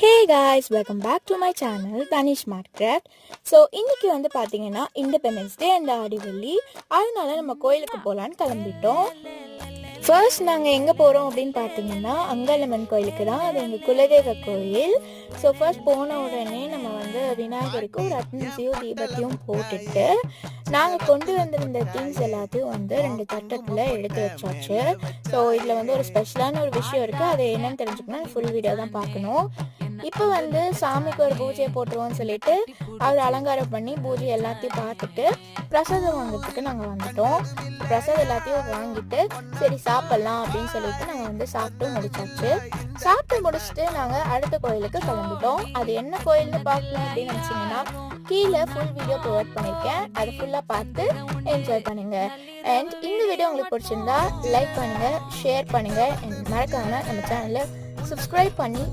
Hey guys, welcome back to my channel Danish Smartcraft. So இன்றைக்கி வந்து பார்த்தீங்கன்னா independence day and ஆடிவெள்ளி, அதனால நம்ம கோயிலுக்கு போகலான்னு கிளம்பிட்டோம். ஃபர்ஸ்ட் நாங்கள் எங்கே போகிறோம் அப்படின்னு பார்த்தீங்கன்னா அங்காளம்மன் கோயிலுக்கு தான். அது எங்கள் குலதெய்வ கோயில். ஸோ ஃபர்ஸ்ட் போன உடனே நம்ம வந்து விநாயகருக்கு ஒரு அட்னன்ஸையும் தீபத்தையும் போட்டுட்டு நாங்கள் கொண்டு வந்திருந்த திங்ஸ் எல்லாத்தையும் வந்து 2 தட்டத்தில் எடுத்து வச்சாச்சு. ஸோ இதில் வந்து ஒரு ஸ்பெஷலான ஒரு விஷயம் இருக்குது. அது என்னன்னு தெரிஞ்சுக்கணும், ஃபுல் வீடியோ தான் பார்க்கணும். இப்போ வந்து சாமிக்கு ஒரு பூஜையை போட்டுருவோம்னு சொல்லிட்டு அவர் அலங்காரம் பண்ணி பூஜை எல்லாத்தையும் பார்த்துட்டு பிரசாதம் வாங்கிறதுக்கு நாங்கள் வந்துட்டோம். பிரசாதம் எல்லாத்தையும் வாங்கிட்டு சரி சாப்பிட்லாம் அப்படின்னு சொல்லிட்டு நாங்கள் வந்து சாப்பிட்டு முடிச்சாச்சு. சாப்பிட்டு முடிச்சுட்டு நாங்கள் அடுத்த கோயிலுக்கு கிளம்பிட்டோம். அது என்ன கோயில்னு பார்க்கணும் அப்படின்னு நினச்சிங்கன்னா கீழே ஃபுல் வீடியோ ப்ரொவைட் பண்ணியிருக்கேன். அதை ஃபுல்லாக பார்த்து என்ஜாய் பண்ணுங்கள். அண்ட் இந்த வீடியோ உங்களுக்கு பிடிச்சிருந்தா லைக் பண்ணுங்கள், ஷேர் பண்ணுங்கள், அண்ட் மறக்காமல் நம்ம சேனலை சப்ஸ்கிரைப் பண்ணி